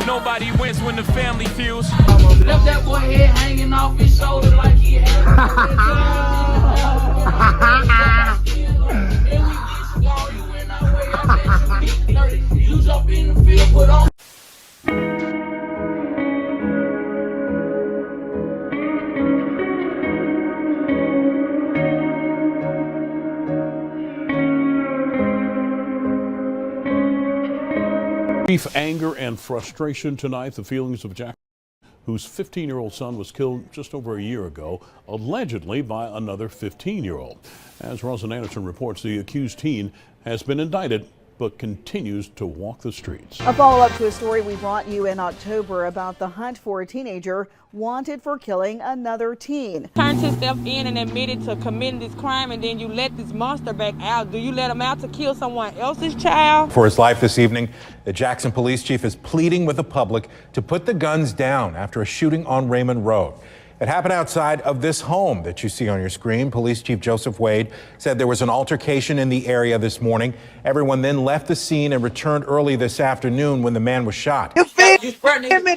Nobody wins when the family feels. Left that boy head hanging off his shoulder like he had you jump in the field, put on. Grief, anger, and frustration tonight. The feelings of Jack, whose 15-year-old son was killed just over a year ago, allegedly by another 15-year-old. As Rosalyn Anderson reports, the accused teen has been indicted but continues to walk the streets. A follow-up to a story we brought you in October about the hunt for a teenager wanted for killing another teen. Turned himself in and admitted to committing this crime, and then you let this monster back out. Do you let him out to kill someone else's child? For his life this evening, the Jackson police chief is pleading with the public to put the guns down after a shooting on Raymond Road. It happened outside of this home that you see on your screen. Police Chief Joseph Wade said there was an altercation in the area this morning. Everyone then left the scene and returned early this afternoon when the man was shot. You feel me? I'm done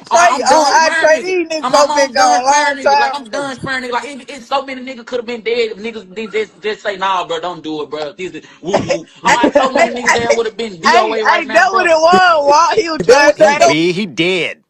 spraying niggas. I'm done spraying niggas. Like, it's so many niggas could have been dead if niggas just say, nah, bro, don't do it, bro. These woo-woo. Like, so many niggas there would have been DOA right now. That what it was, Walt. He was trying to say. He dead.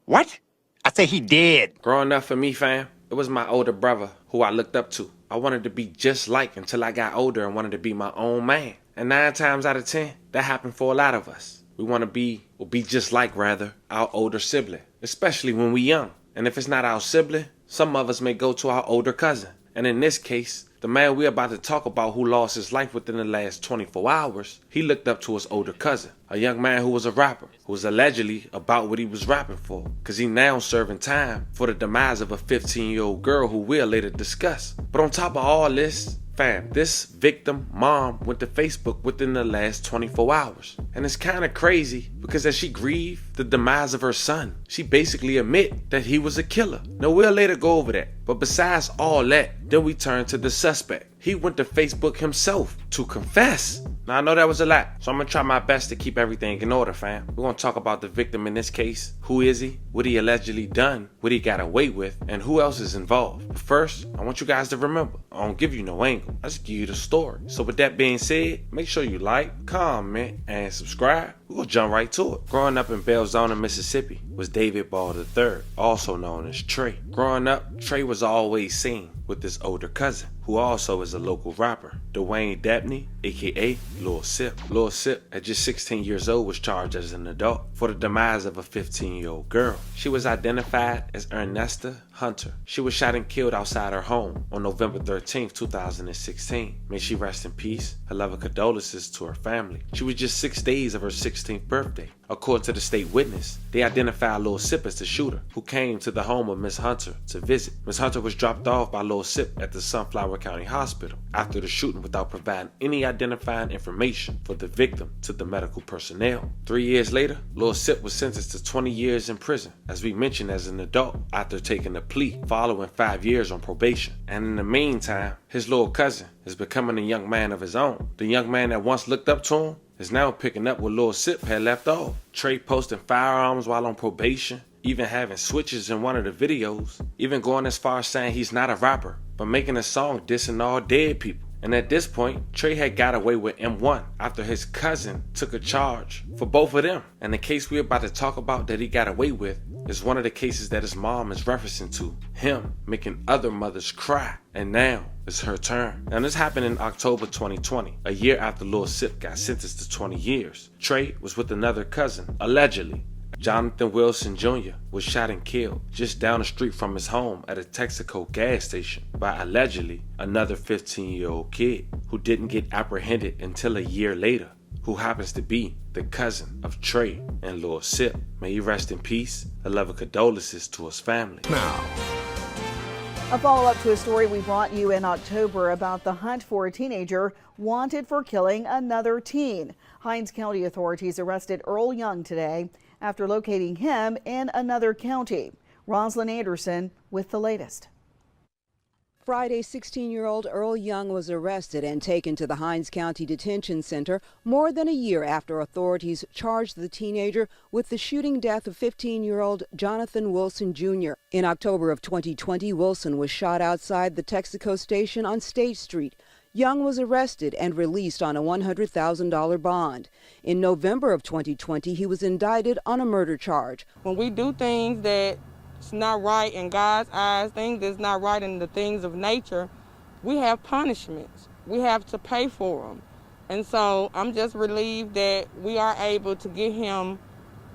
What? I say he dead. Growing up for me, fam, it was my older brother who I looked up to. I wanted to be just like until I got older and wanted to be my own man. And 9 times out of 10, that happened for a lot of us. We want to be, or be just like, rather, our older sibling, especially when we young. And if it's not our sibling, some of us may go to our older cousin. And in this case, the man we're about to talk about who lost his life within the last 24 hours, he looked up to his older cousin, a young man who was a rapper, who was allegedly about what he was rapping for, because he now serving time for the demise of a 15-year-old girl who we'll later discuss. But on top of all this, fam, this victim mom went to Facebook within the last 24 hours. And it's kind of crazy because as she grieved the demise of her son, she basically admit that he was a killer. Now we'll later go over that. But besides all that, then we turn to the suspect. He went to Facebook himself to confess. Now I know that was a lot, so I'm gonna try my best to keep everything in order, fam. We're gonna talk about the victim in this case. Who is he? What he allegedly done? What he got away with? And who else is involved? But first, I want you guys to remember, I don't give you no angle. I just give you the story. So with that being said, make sure you like, comment, and subscribe. We're gonna jump right to it. Growing up in Belzoni, Mississippi was David Ball III, also known as Trey. Growing up, Trey was always seen with his older cousin, who also is a local rapper, Dwayne Dabney, aka Lil Sip. Lil Sip, at just 16 years old, was charged as an adult for the demise of a 15-year-old girl. She was identified as Ernesta Hunter. She was shot and killed outside her home on November 13, 2016. May she rest in peace. Her love and condolences to her family. She was just 6 days of her 16th birthday. According to the state witness, they identified Lil Sip as the shooter, who came to the home of Miss Hunter to visit. Miss Hunter was dropped off by Lil Sip at the Sunflower County Hospital after the shooting without providing any identifying information for the victim to the medical personnel. 3 years later, Lil Sip was sentenced to 20 years in prison, as we mentioned, as an adult, after taking a plea following 5 years on probation. And in the meantime, his little cousin is becoming a young man of his own. The young man that once looked up to him is now picking up where Lil Sip had left off. Trey posting firearms while on probation, even having switches in one of the videos, even going as far as saying he's not a rapper, but making a song dissing all dead people. And at this point, Trey had got away with M1 after his cousin took a charge for both of them. And the case we're about to talk about that he got away with is one of the cases that his mom is referencing to, him making other mothers cry. And now it's her turn. Now this happened in October 2020, a year after Lil Sip got sentenced to 20 years. Trey was with another cousin, allegedly. Jonathan Wilson Jr. was shot and killed just down the street from his home at a Texaco gas station by allegedly another 15-year-old kid who didn't get apprehended until a year later, who happens to be the cousin of Trey and Lil Sip. May he rest in peace. A love and condolences to his family. Now, a follow-up to a story we brought you in October about the hunt for a teenager wanted for killing another teen. Hinds County authorities arrested Earl Young today after locating him in another county. Rosalyn Anderson with the latest. Friday, 16-year-old Earl Young was arrested and taken to the Hinds County Detention Center more than a year after authorities charged the teenager with the shooting death of 15-year-old Jonathan Wilson Jr. In October of 2020, Wilson was shot outside the Texaco station on State Street. Young was arrested and released on a $100,000 bond. In November of 2020, he was indicted on a murder charge. When we do things that it's not right in God's eyes, things that's not right in the things of nature, we have punishments. We have to pay for them. And so I'm just relieved that we are able to get him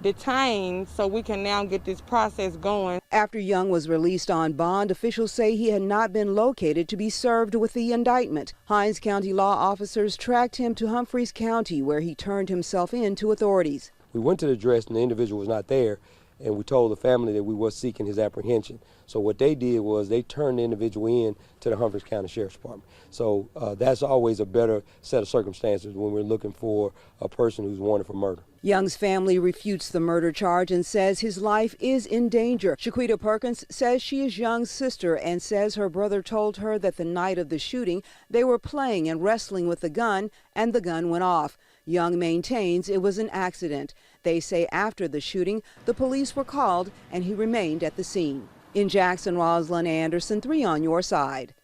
detained so we can now get this process going. After Young was released on bond, officials say he had not been located to be served with the indictment. Hinds County law officers tracked him to Humphreys County, where he turned himself in to authorities. We went to the address and the individual was not there, and we told the family that we were seeking his apprehension. So what they did was they turned the individual in to the Humphreys County Sheriff's Department. So that's always a better set of circumstances when we're looking for a person who's wanted for murder. Young's family refutes the murder charge and says his life is in danger. Shaquita Perkins says she is Young's sister and says her brother told her that the night of the shooting they were playing and wrestling with the gun and the gun went off. Young maintains it was an accident. They say after the shooting, the police were called and he remained at the scene. In Jackson, Rosalind Anderson, 3 on your side.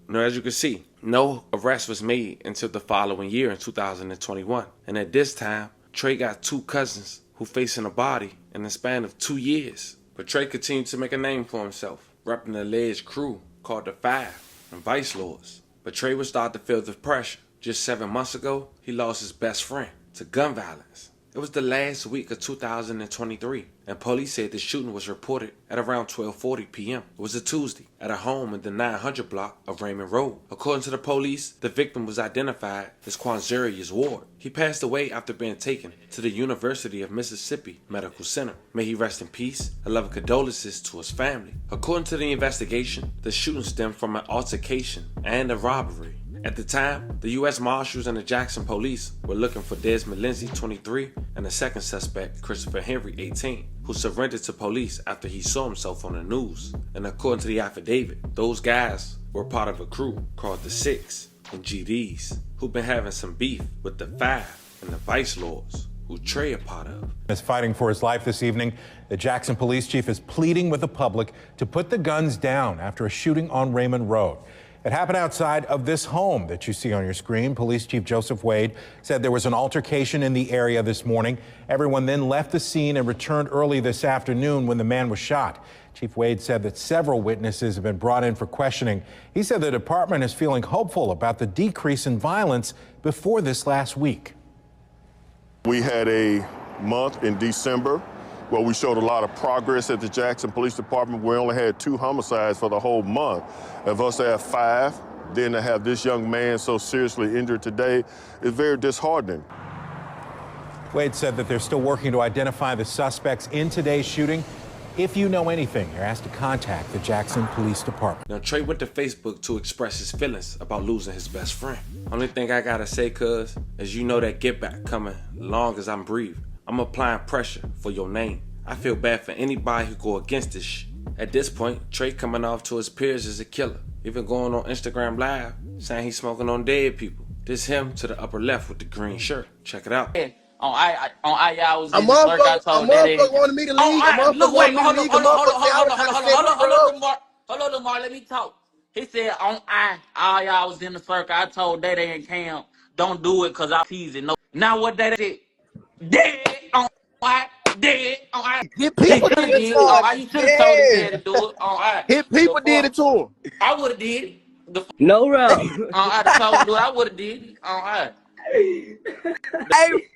Now, as you can see, no arrest was made until the following year in 2021. And at this time, Trey got 2 cousins who facing a body in the span of 2 years. But Trey continued to make a name for himself, repping the alleged crew called the Five and Vice Lords. But Trey would start to feel the pressure. Just 7 months ago, he lost his best friend to gun violence. It was the last week of 2023, and police said the shooting was reported at around 12:40 p.m. It was a Tuesday at a home in the 900 block of Raymond Road. According to the police, the victim was identified as Quanzarius Ward. He passed away after being taken to the University of Mississippi Medical Center. May he rest in peace. A love of condolences to his family. According to the investigation, the shooting stemmed from an altercation and a robbery. At the time, the U.S. Marshals and the Jackson Police were looking for Desmond Lindsay, 23, and the second suspect, Christopher Henry, 18, who surrendered to police after he saw himself on the news. And according to the affidavit, those guys were part of a crew called the Six and GDs, who've been having some beef with the Five and the Vice Lords, who Trey a part of. Is fighting for his life this evening. The Jackson Police Chief is pleading with the public to put the guns down after a shooting on Raymond Road. It happened outside of this home that you see on your screen. Police Chief Joseph Wade said there was an altercation in the area this morning. Everyone then left the scene and returned early this afternoon when the man was shot. Chief Wade said that several witnesses have been brought in for questioning. He said the department is feeling hopeful about the decrease in violence before this last week. We had a month in December where we showed a lot of progress at the Jackson Police Department. We only had 2 homicides for the whole month. Of us to have 5, then to have this young man so seriously injured today is very disheartening. Wade said that they're still working to identify the suspects in today's shooting. If you know anything, you're asked to contact the Jackson Police Department. Now, Trey went to Facebook to express his feelings about losing his best friend. Only thing I gotta say, cuz, is you know that get back coming long as I'm breathing. I'm applying pressure for your name. I feel bad for anybody who go against this shit. At this point, Trey coming off to his peers as a killer. Even going on Instagram Live, saying he's smoking on dead people. This him to the upper left with the green shirt. Check it out. On I was in the circle. I told that wanted me to leave. Look, wait, hold on, Lamar, let me talk. He said on all y'all was in the circle. I told Day Day and Cam, don't do it because I teasing. No. Now what Day Day said? Dead on I. Dead. His people did it to him. You should have told his dad to do it. His people did it to him. I would have did it. No route. I would have did it. Hey,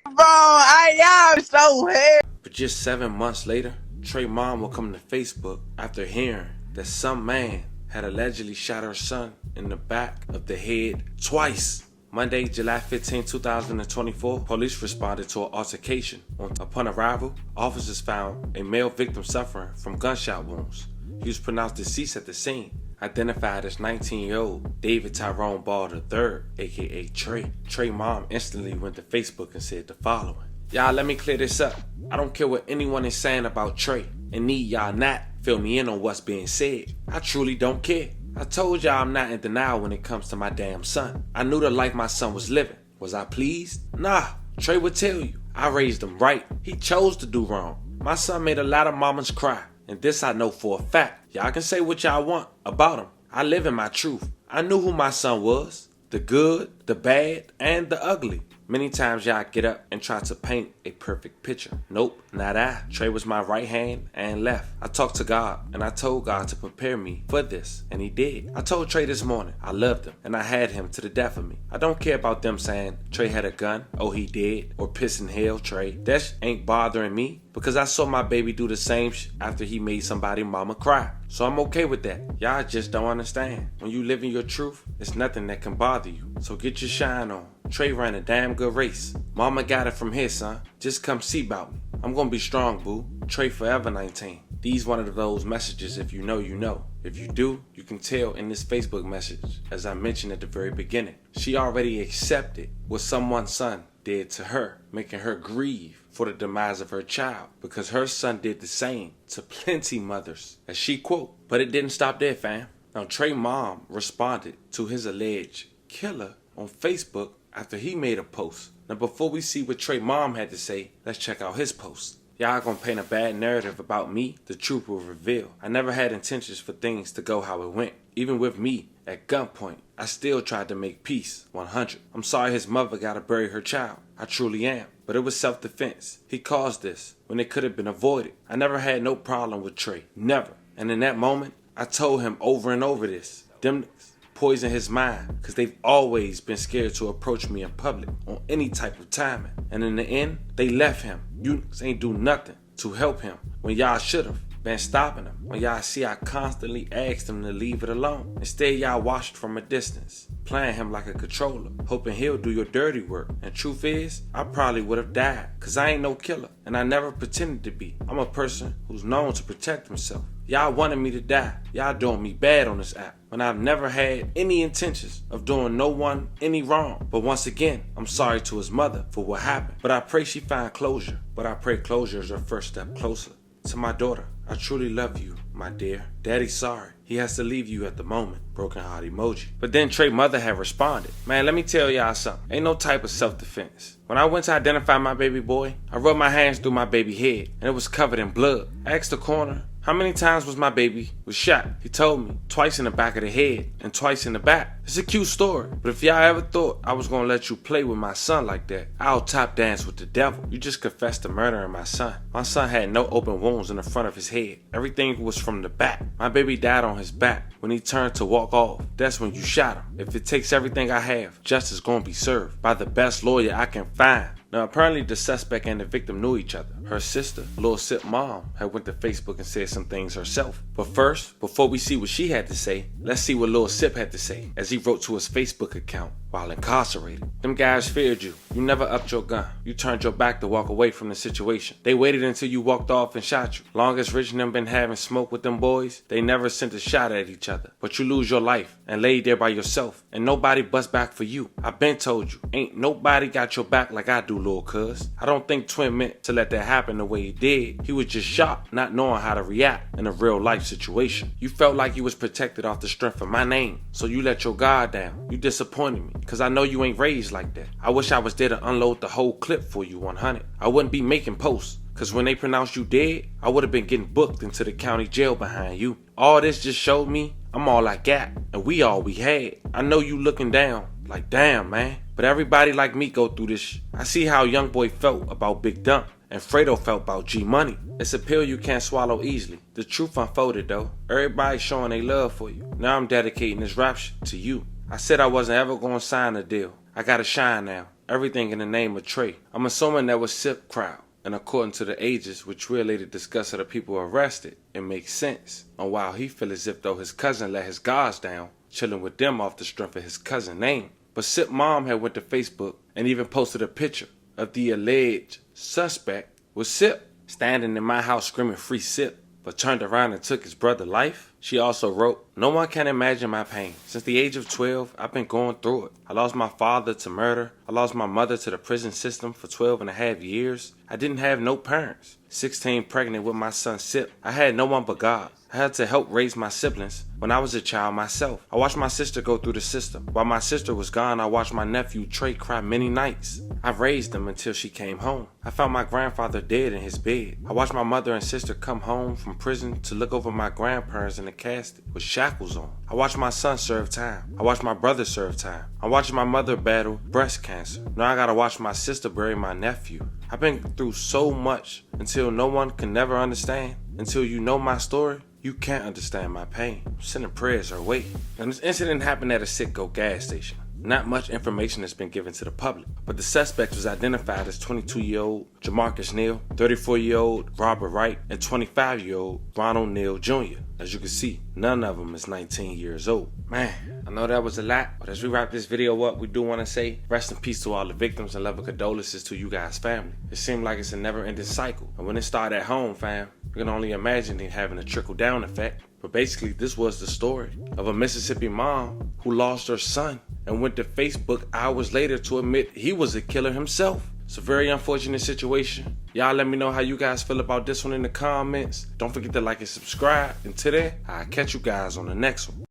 bro, y'all so weird. But just 7 months later, Trey's mom will come to Facebook after hearing that some man had allegedly shot her son in the back of the head twice. Monday, July 15, 2024, police responded to an altercation. Upon arrival, officers found a male victim suffering from gunshot wounds. He was pronounced deceased at the scene, identified as 19-year-old David Tyrone Ball III, aka Trey. Trey's mom instantly went to Facebook and said the following. Y'all, let me clear this up. I don't care what anyone is saying about Trey, and need y'all not fill me in on what's being said. I truly don't care. I told y'all I'm not in denial when it comes to my damn son. I knew the life my son was living. Was I pleased? Nah, Trey would tell you. I raised him right. He chose to do wrong. My son made a lot of mamas cry, and this I know for a fact. Y'all can say what y'all want about him. I live in my truth. I knew who my son was. The good, the bad, and the ugly. Many times y'all get up and try to paint a perfect picture. Nope, not I. Trey was my right hand and left. I talked to God and I told God to prepare me for this, and he did. I told Trey this morning I loved him and I had him to the death of me. I don't care about them saying Trey had a gun, oh he did, or pissing hell Trey. That ain't bothering me because I saw my baby do the same after he made somebody mama cry. So I'm okay with that. Y'all just don't understand. When you live in your truth, it's nothing that can bother you. So get your shine on. Trey ran a damn good race. Mama got it from here, son. Just come see about me. I'm gonna be strong, boo. Trey forever 19. These one of those messages, if you know, you know. If you do, you can tell in this Facebook message, as I mentioned at the very beginning. She already accepted what someone's son did to her, making her grieve for the demise of her child, because her son did the same to plenty mothers, as she quote. But it didn't stop there, fam. Now Trey's mom responded to his alleged killer on Facebook after he made a post. Now before we see what Trey's mom had to say, let's check out his post. Y'all gonna paint a bad narrative about me, the truth will reveal. I never had intentions for things to go how it went. Even with me at gunpoint, I still tried to make peace, 100. I'm sorry his mother gotta bury her child. I truly am. But it was self-defense. He caused this when it could have been avoided. I never had no problem with Trey. Never. And in that moment, I told him over and over this. Them poison his mind because they've always been scared to approach me in public on any type of timing. And in the end, they left him. You ain't do nothing to help him when y'all should have been stopping him. When y'all see I constantly asked him to leave it alone. Instead, y'all watched from a distance, playing him like a controller, hoping he'll do your dirty work. And truth is, I probably would have died because I ain't no killer and I never pretended to be. I'm a person who's known to protect himself. Y'all wanted me to die. Y'all doing me bad on this app when I've never had any intentions of doing no one any wrong. But once again, I'm sorry to his mother for what happened. But I pray she find closure. But I pray closure is her first step closer. To my daughter, I truly love you, my dear. Daddy's sorry. He has to leave you at the moment. Broken heart emoji. But then Trey's mother had responded. Man, let me tell y'all something. Ain't no type of self-defense. When I went to identify my baby boy, I rubbed my hands through my baby head and it was covered in blood. I asked the coroner, how many times was my baby shot? He told me twice in the back of the head and twice in the back. It's a cute story, but if y'all ever thought I was gonna let you play with my son like that, I'll top dance with the devil. You just confessed to murdering my son. My son had no open wounds in the front of his head. Everything was from the back. My baby died on his back. When he turned to walk off, that's when you shot him. If it takes everything I have, justice gonna be served by the best lawyer I can find. Now apparently the suspect and the victim knew each other. Her sister, Lil Sip mom, had went to Facebook and said some things herself. But first, before we see what she had to say, let's see what Lil Sip had to say as he wrote to his Facebook account while incarcerated. Them guys feared you. You never upped your gun. You turned your back to walk away from the situation. They waited until you walked off and shot you. Long as Rich and them been having smoke with them boys, they never sent a shot at each other. But you lose your life and laid there by yourself and nobody bust back for you. I been told you, ain't nobody got your back like I do, Lil Cuz. I don't think Twin meant to let that happen the way he did. He was just shocked, not knowing how to react in a real life situation. You felt like you was protected off the strength of my name, so you let your guard down. You disappointed me, cause I know you ain't raised like that. I wish I was there to unload the whole clip for you 100. I wouldn't be making posts, cause when they pronounced you dead, I would have been getting booked into the county jail behind you. All this just showed me I'm all I got, and we all we had. I know you looking down, like damn man, but everybody like me go through this. I see how young boy felt about Big Dump, and Fredo felt about G Money. It's a pill you can't swallow easily. The truth unfolded though. Everybody showing they love for you. Now I'm dedicating this rap shit to you. I said I wasn't ever gonna sign a deal. I gotta shine now. Everything in the name of Trey. I'm assuming that was Sip crowd. And according to the ages, which we'll later discuss of the people arrested, it makes sense on why he feel as if though his cousin let his guards down, chilling with them off the strength of his cousin name. But Sip mom had went to Facebook and even posted a picture of the alleged suspect with Sip standing in my house screaming free Sip, but turned around and took his brother's life. She also wrote, "No one can imagine my pain. Since the age of 12, I've been going through it. I lost my father to murder. I lost my mother to the prison system for 12.5 years. I didn't have no parents. 16 pregnant with my son Sip. I had no one but God. I had to help raise my siblings when I was a child myself. I watched my sister go through the system. While my sister was gone, I watched my nephew Trey cry many nights. I raised him until she came home. I found my grandfather dead in his bed. I watched my mother and sister come home from prison to look over my grandparents in the casket with shackles on. I watched my son serve time. I watched my brother serve time. I watched my mother battle breast cancer. Now I gotta watch my sister bury my nephew. I've been through so much until no one can never understand. Until you know my story, you can't understand my pain. I'm sending prayers her way." And this incident happened at a Citgo gas station. Not much information has been given to the public, but the suspect was identified as 22-year-old Jamarius Neal, 34-year-old Robert Wright, and 25-year-old Ronald Neal Jr. As you can see, none of them is 19 years old. Man, I know that was a lot, but as we wrap this video up, we do want to say rest in peace to all the victims and love and condolences to you guys' family. It seemed like it's a never-ending cycle, and when it started at home, fam, you can only imagine it having a trickle-down effect. But basically, this was the story of a Mississippi mom who lost her son and went to Facebook hours later to admit he was a killer himself. It's a very unfortunate situation. Y'all let me know how you guys feel about this one in the comments. Don't forget to like and subscribe. Until then, I'll catch you guys on the next one.